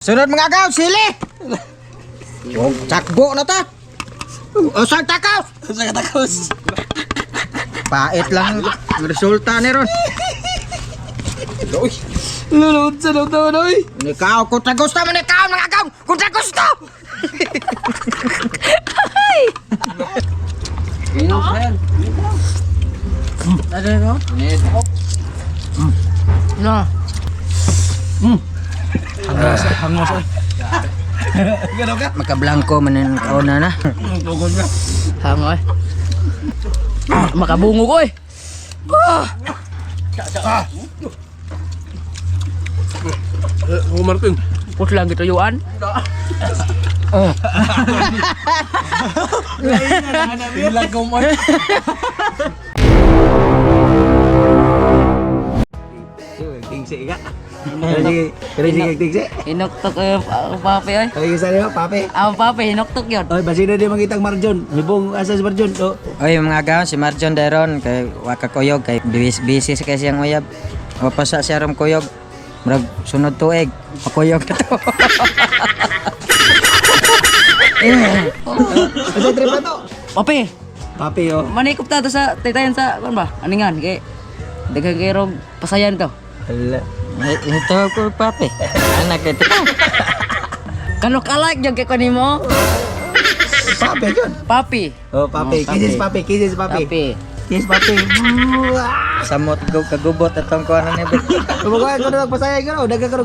Sunod mga agaw, sili! Yung sakbo na ta! Usang takaw! Usang takos! Pait lang ang resulta ni Ron. Uy! Lulod sa loob naman, oy! Ikaw, kung sa gusto mo, ikaw mga agaw! Kung sa gusto! Inom sa yan. Ano yun? No. Hangos, oy. Gano'n ka? Magkablangko man yung kauna na. Tugod ka. Hangoy. Makabungo ko eh. Martin. Pus lang gitu yuan. Bilang ko mo. Tingsi ka. Sige, tingsi. Hinoktok pape ay. Ay, isa niyo, pape. Ang pape hinoktok yun. Oy, basina di mangitang Marjon. Hibong asa si Marjon. Oh. Oy mga agaw, si Marjon Deron kay wakakuyog kay busy sa kasi siyang uyab. Mapasa siya ram kuyog. Murag sunod tuig. Pakuyog na to. Asa trip na to? Pape, Pape, oh. manikop ta to sa taytayan sa kan ba? Aningan kay daghang kayrog pasayan to. Hala. Ito ko pape. Anak ito. Kano kalike jud kay kanimo? Pape yun. Papi. Oh, pape. Kisis pape, kisis pape. Papi. Kisis pape. Samot ko kagubot atong ko ano ni bet. Kumakain ko na magpasaya ka, daga ka.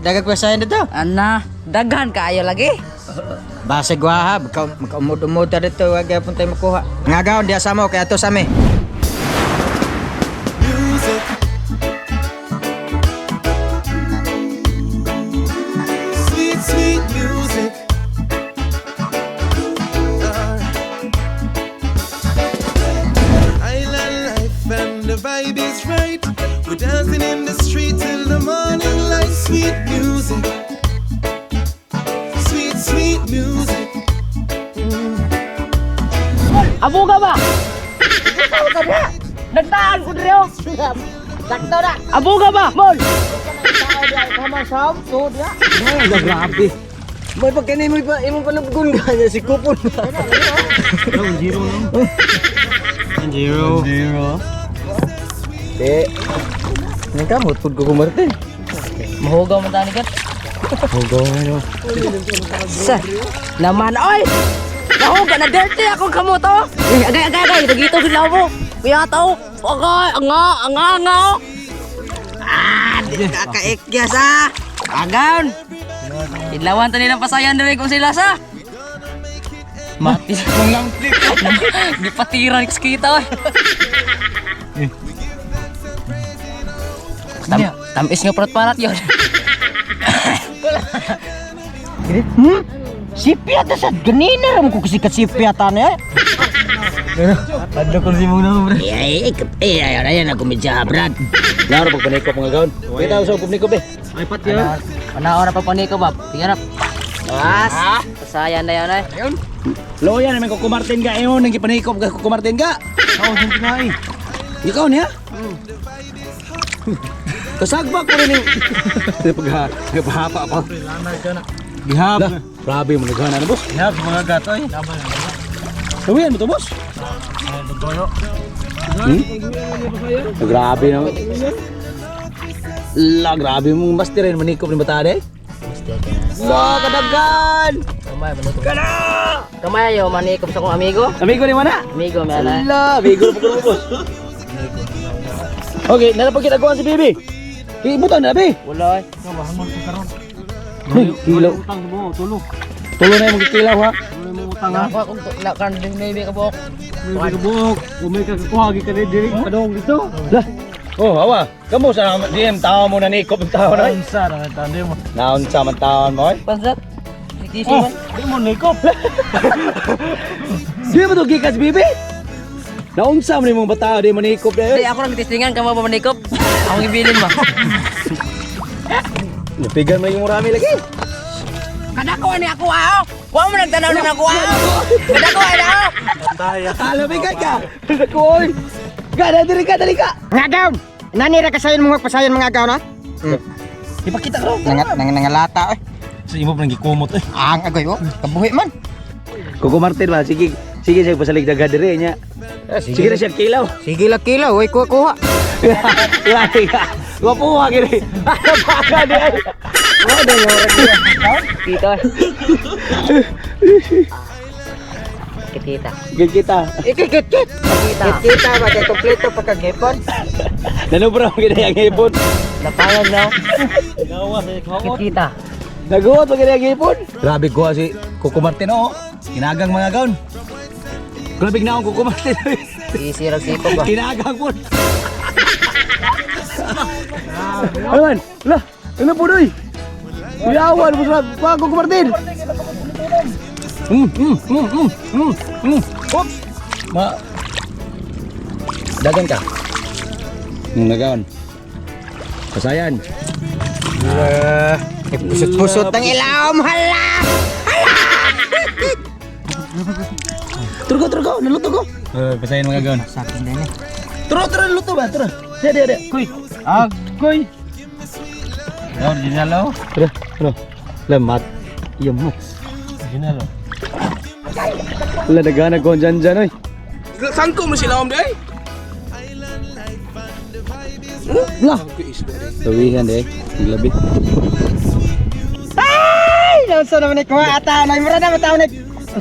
Dagag pa sa dito. Ana, daghan kaayo lagi. Base gwahab, makaumod-umod ta dito wag gyapon tay makuha. Nga agaw diya sa mo kay ato sa mi. Sweet, sweet music. Island life and the vibe is right. We're dancing in the street till the morning light. Sweet music. Sweet, sweet music. Abo ka ba? Nagtaan ko dito. Sakto na. Abo ka ba? Mon. Grabe. May pagkanay mo pa, imong panagkun ka niya si Kupon. Zero. Ini kamu food ko Martin. Mahugaw man tani kat. Hugaw ano. Sa naman oy. Nahuga na dirty ako kamo to. Agay dagito gila mo. Kuya to. Okay, anga. Ah, di kakaikya sa. Agan. Idlawan tani ng pasayan diri kung sila sa. Mati lang flip. Di patiran kita oy. Tamis nga parat yun. Sipiat sa ganina ram ko kasikat sipiat ane. Adlo ko si mong namo. Ayan ako medya brad. Laro pag panikop mga gaon. Kita sa panikop eh. Ay pat yun. Panahon na pa paniko ba? Tingnan na. Was. Pasayan na yan ay. Loya naman ko Martin ka ayon nang gipanikop ka ko Martin ka. Oo, sin kinai. Ikaw niya? Kasagba ko rin pagahapa pa. Gihap. Grabe mo naghana na boss. Gihap sa mga gatoy. Sawihan mo to boss. Grabe naman. Grabe mong masterin manikop ni Batade. Kadaggan! Kamay ayo manikop sa kong amigo. Amigo ni mana? Amigo may ala. Amigo po ko boss. Okay, nalapag kita kuha si Bibi. Ibutan na Bi. Wala ay. Kilo. Tulo na yung magkikilaw ha. Ako kung lakan din maybe ka bok. Umay ka kuha ka na diri padong dito. Lah. Oh, hawa. Kamu sa DM tao mo na nikop ng tao na. Naunsa na tande mo. Naunsa man taon mo. Pansat. Tisi man. Di mo nikop. Di mo to gikas Bibi. Naunsa man imong bata di mo nikop Di dai. ako lang tistingan ka mo ba manikop? Ako ibilin mo. Napigan mo yung rami lagi. Kadako ni ako ah. Wa mo nagtanaw na ako ah. Kadako ay ako. Alam mo ka. Koy. Gada diri ka dali ka. Nga agaw. Nanira ka sayon mga pasayon mga agaw na. Ipakita ko. Nangalata eh. Sa imo pa nang gikumot eh. Ang agoy oh. Kabuhi man. Kuko Martin ba, sige siya pasalig daga dire niya. Sige na siya kilaw. Sige lang kilaw, oy kuha. Gua puha gini. Baka di ay. Ada yang orang dia. Kita. Kita. Kita. Ikikit. Kita ba kay kompleto pagkagipon. Nano bro gini ang ipon. Lapangan na. Kita. Naguot pa gini ang ipon. Grabe ko si Kuko Martin oh. Kinagang mga gaon. Grabe na ako Kuko Martin. Isirag siko ba? Kinagang po. Aman, lah, ano po doy? Iyawan mo sa Kuko Martin. Oops. Ma. Dagan ka. Nagaon. Pasayan. Pusot-pusot ng ilawom hala. Turgo, naluto ko. Pasayan mga gaon. Sakin din eh. Turo, naluto ba? Turo. Dia. Kuy. Kuy. Original lo. Turo. Lemat. Iya mat. Original lo. Wala nagana ko dyan, oy. Sangko mo sila om day. Lah. Tawihan deh. Labit. Ay, nauso naman ni kuha ata na imra na mataw ni.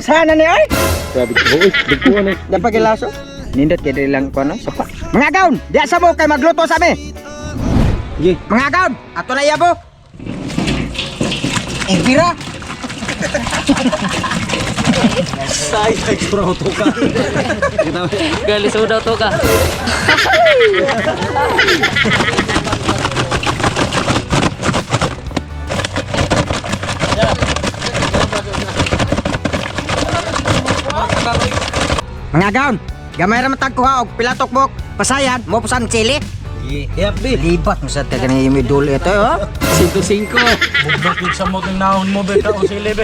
Sana ni oy. Grabe ko. Uy, bigkuhan eh. Dapat gilaso. Nindot kay diri lang ko no. Sapa. Mga gaon, diya sa mo kay magluto sa mi. Sige. Mga gaon, ato na yabo. Impira. Say, bro, to ka. Galis udah to ka. Mga gaon, gamay ra matag kuha og pilatok bok. Pasayan, mo pusan chili. Yap, di. Libat mo sa taga ni mi dul ito oh. 105. Bugdok yung samot ng naon mo be ka o sili be.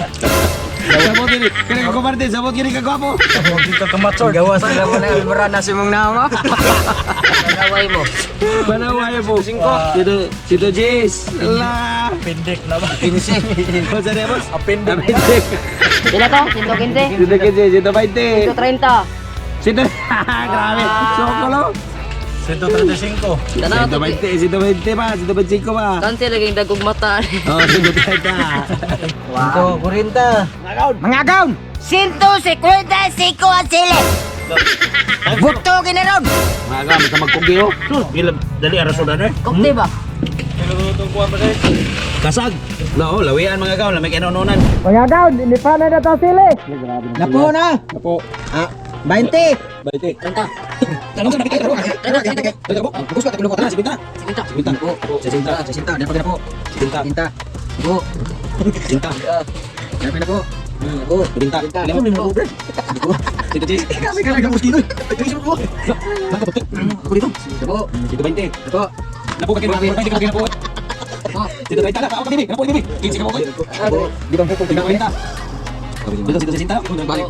Sabot ini. Kini Kuko Martin, sabot kini ka gwapo. Huwag dito ka matsor. Gawas sila mo na almara na si mong naong oh. Naway mo. Panaway po. Sito Jis. Allah. Pindik na ba? Kau sa demos? Appendix. Sila to, 115. Sito Kisi, Sito 20. 130. Sito. Grabe. Sokolo. 135. Tanaw to. Sito 20 pa. Sito 25 pa. Kanse lagi dagog mata. Oh, Sito 30. Wow. 40. Mga gaon, 155 ang sili. Bukto ginaron. Mga ka, masa magkugiyo. Bilang dali araso na eh. Kokte ba? Kasag. No, lawian mga gaon. Lamig inununan. Mga gaon, ilipanan na to sili. Napo na. Apo. 20. 20. Tanta. Tanong sa nakikita ko. Bagus pa, tagulo ko na. Sibinta. Sinta. Sibinta. Sibinta. Dapat na po. Sibinta. Tinta. Bu. Sibinta. Dapat na po. Bu. Sibinta. Alam mo mo bre. Sito Jis. Kami ka lang mustino. Tingin mo ko. Baka putok. Ako dito. Bu. Sito 20. Bu. Napo ka kini. 20 ka kini po. Sito 20 na. Ako TV. Napo TV. 15 ka mo ko. Bu. Di bang pupok tingnan 20. Sito Sinta. Balik.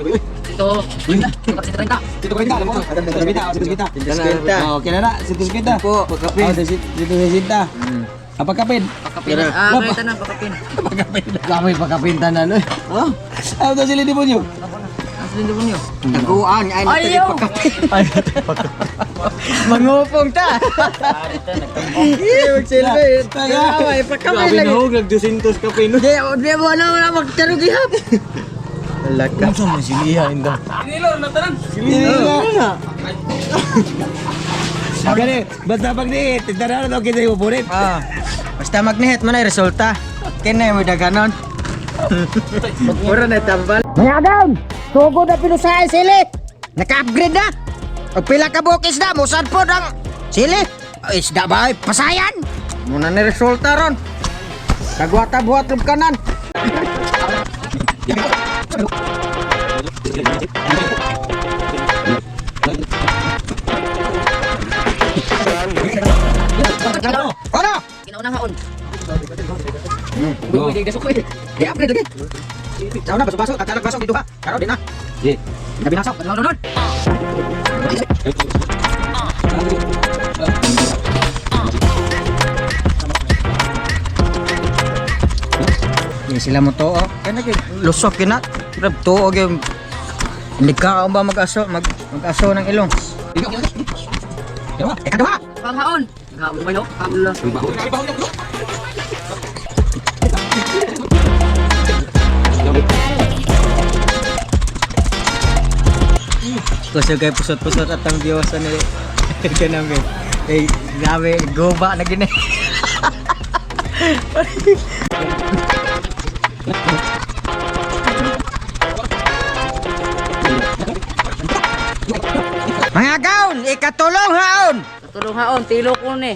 Ito. Sito. Sinta. Sito 20. Alam mo. Sito 20. Sito 20. Oh, kailan na? Sito 20. Po, pagkape. Oh, Sito Sinta. Apa kapin? Pakapin. Kaya tanan pakapin. Kami pagkapinta na no. Oh, ano to sila di mo nyo? Aslin do niyo. Taguan ay natin Ayaw. pagkape. Mangupong ta. Iyo silbi. Tagaway pagkape lagi. nag-200 ka pino. Di mo na magtarog ihap. Laka. Ano mo siliha inda? Gani, basta pag niit, tindara na okay sa'yo upunin. Ah. Basta magnihet mo na yung resulta. Kinay mo daganon. Pura na tambal. Mga agaw! Tugo na pinusahay sili! Naka-upgrade na! O pila ka bukis na, musad po ng sili! Isda ba ay pasayan? Muna na resulta ron. Kagwata-buhat ng kanan. Ano? Kinaunang haon. Go. I-upgrade lagi. Sauna baso-baso, katalag baso dito ha. Karo din na. Di. Gabi nasaw. Doon. Di sila mo to, kaya lusok yun na. Grab to, yung hindi ka ba mag-aso ng ilong. Ikaduha! Panghaon. Panghaon ba yun? Kasi kay pusot-pusot at ang diyosa ni kanami. Eh, grabe, goba na gini. Mga gaon, ikatulong haon! Katulong haon, tilok ko ni.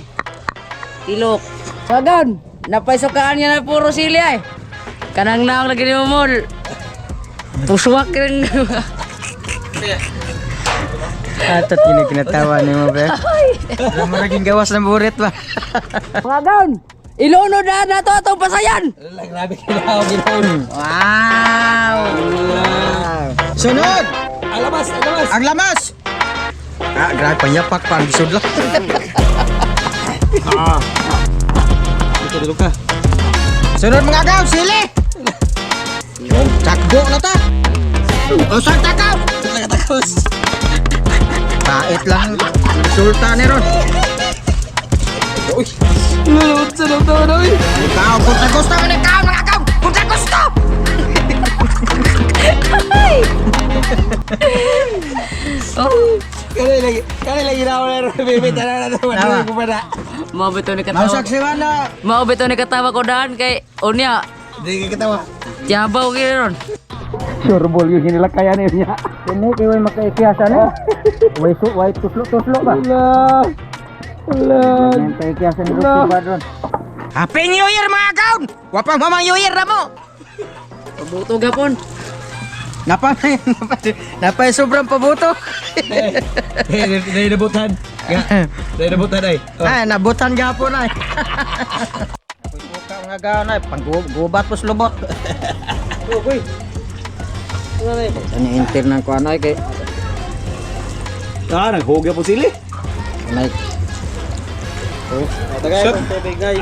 Tilok. Pagod, napaisokaan niya na puro sili ay. Kanang naong lagi ni Momol. Puswak rin. Atot yun kinatawa ni mo, be. Alam mo naging gawas ng burit ba? Pagod, ilunod na to atong pasayan. Grabe kailangan ginoon. Wow! Sunod! Alamas, alamas. Ang lamas! Grabe, panyapak pa ang gisod lang. Ito dito ka. Sunod mga gaw, sili! Sakbo na ta! Usang takaw! Nakatakos. Pait lang, resulta ni Ron. Lulot sa luto na uy. Ikaw, punta gusto mo ikaw mga gaw! Punta gusto! Kali lagi na ako na rin. Bibit na naman. Tawa. Ko pa na. Mabito ni katawa. Mausak si Wanda! Mabito ni katawa ko daan kay Unya. Hindi ka katawa. Tiyabaw kini ron. Sure ball yung hinilakayan niya. Ini kayo ay makaikiyasan eh. Way tuslo ba? Wala. Yan paikiyasan ni Rupi ba Ron? Happy New Year mga gaw! Wapang mamang New Year na mo! Pabuto gapon. Napay sobrang pabuto. Dahil nabutan. Dahil nabutan ay. Ay, nabutan gapon ay. Puka mga gaw na, panggubat po slubot. Uy. Ano inter ng kuan ay kay Naghugya po sili. like Tagay ang tubig ay.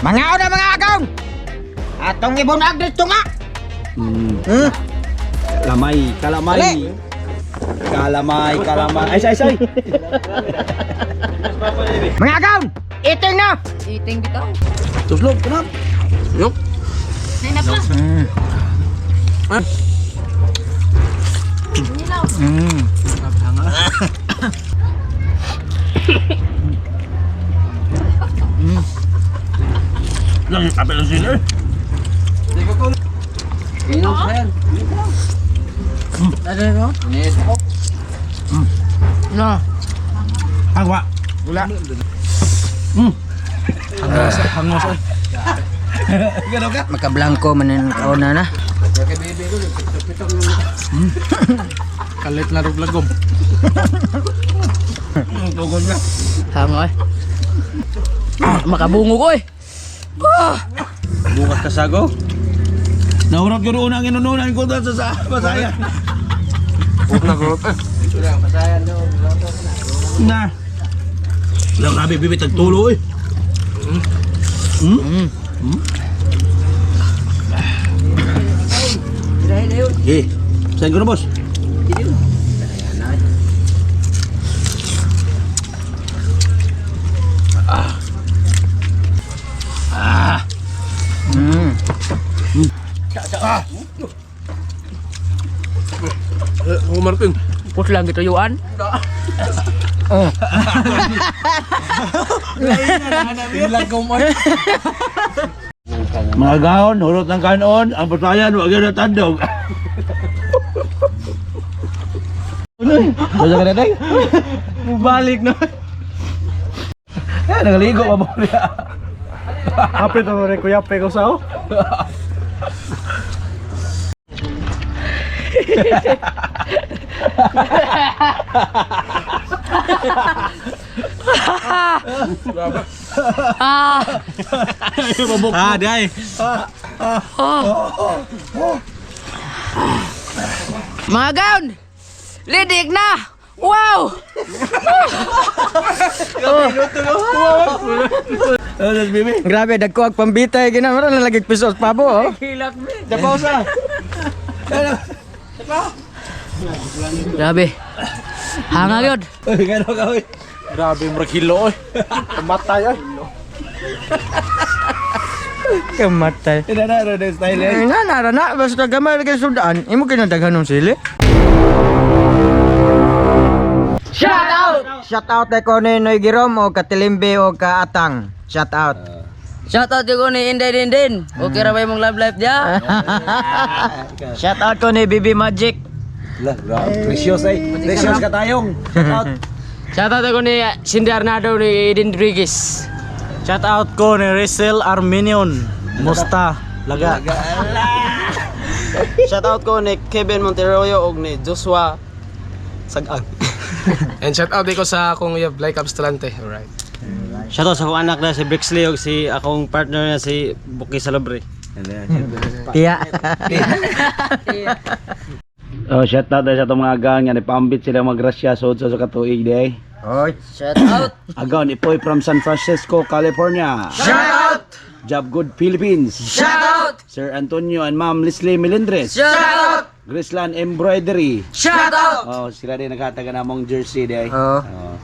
mga na mga agaw. Atong ibon agdit nga. Kalamay. Dali. Kalamay. Ay. Mga agaw, iting na. Iting bitaw. Tuslog, kenap. Yup. Nay na pa. Lang apel ang sili. Inom pa yan. Ada ko? Yes. No. Hangwa. Wala. Hangos. Gano'n ka? Magka-blanco man yung kauna na. Kalit na rog lagom. Tugod na. Hangoy. Makabungo ko eh. Bukas kasago. Nahurot ko roon ang inununan ko doon sa Basayan. Na. Lang kami bibit ang tulo eh. Eh, saan ko na boss? Martin. Pus lang gitu yuan. Mga gaon, hulot ng kanon, ang Basayan, wag yun natandog. Basta ka na tayo? Balik na. Nagaligo pa mo niya. Kapit ako rin kuya, peko sao? Day. Mga gaon. Lidig na. Wow. Oh, das bibi. Grabe, dagko ang pambitay gina mara na lagi pisos pabo oh. Hilak me. Dapaw sa. Grabe. Hanga yun. Oy, gano ka oy. Grabe mo kilo oy. Matay oy. Kamatay. Ina na style eh. Na, basta gamay lagi sudaan, imo kinadaghan ng sili. Shout out ko ni Noy Girom o Katilimbe o Kaatang. Shout out. Shoutout ko ni Inday Dindin. Okay ra ba imong love life dia? Shout out ko ni Bibi Magic. Lah, precious ay. Precious ka tayong. Shoutout ko ni Cindy Arnado ni Eden Rodriguez. Shout out ko ni Rizal Armenion. Musta laga. Shout out ko ni Kevin Monteroyo og ni Joshua Sagag. And shout out ko sa akong Blake Abstalante. Alright. Shout out sa akong anak na si Brixley og si akong partner na si Buki Salobre. Tiya. Oh, shout out sa itong mga gang nga nipambit sila magrasya sa katuig day. Oy. Shoutout. Agaw ni Poy from San Francisco, California. Shoutout. Job Good Philippines. Shoutout. Sir Antonio and Ma'am Leslie Melendres. Shoutout. Grisland Embroidery. Shoutout. Oh, sila din nagkataga na mong jersey day. Oh. Oh.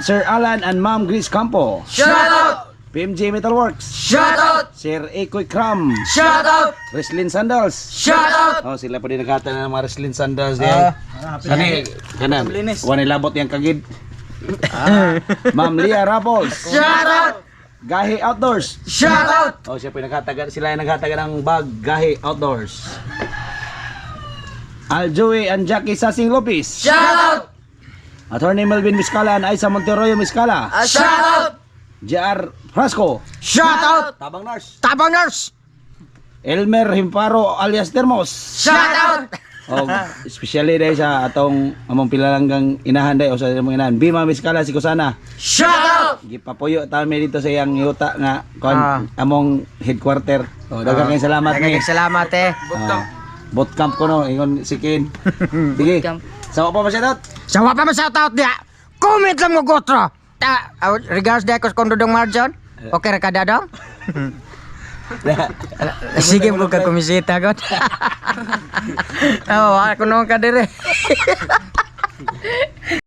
Sir Alan and Ma'am Grace Campo. Shoutout. PMJ Metalworks. Shoutout. Sir Ekoy Kram. Shoutout. Wrestling Sandals. Shoutout. Oh, sila pa din nagkataga ng mga wrestling sandals day. Kanan. Wala labot yang kagid. Ma'am Lia Rapols. Shoutout. Gahi Outdoors. Shoutout. Oh, siya po yung sila yung nagkataga ng bag Gahi Outdoors. Aljoy and Jackie Sasing Lopez. Shoutout. Attorney Melvin Miscala and Aisa Monteroyo Miscala. Shoutout. JR Frasco. Shout out. Tabang Nurse. Tabang Nurse. Elmer Himparo alias Termos. Shoutout. Oh, especially dahil sa atong among pilalanggang inahan dahil o sa among inahan. Bima Miscala si Kusana. Shoutout. Gipapuyo tami dito sa iyang yuta nga among headquarter. Oh, daghang kayong salamat ni. Salamat eh. Bootcamp ko no, ingon si Ken. Sige. Bootcamp. Sawa pa masyadot. Sawa pa man shout out dia. Comment lang mo gotro. Regards dia ko kondo dong Marjon. Okay ra ka dadong? Sige mo ka kumisita got. Oh, ako nung ka dire.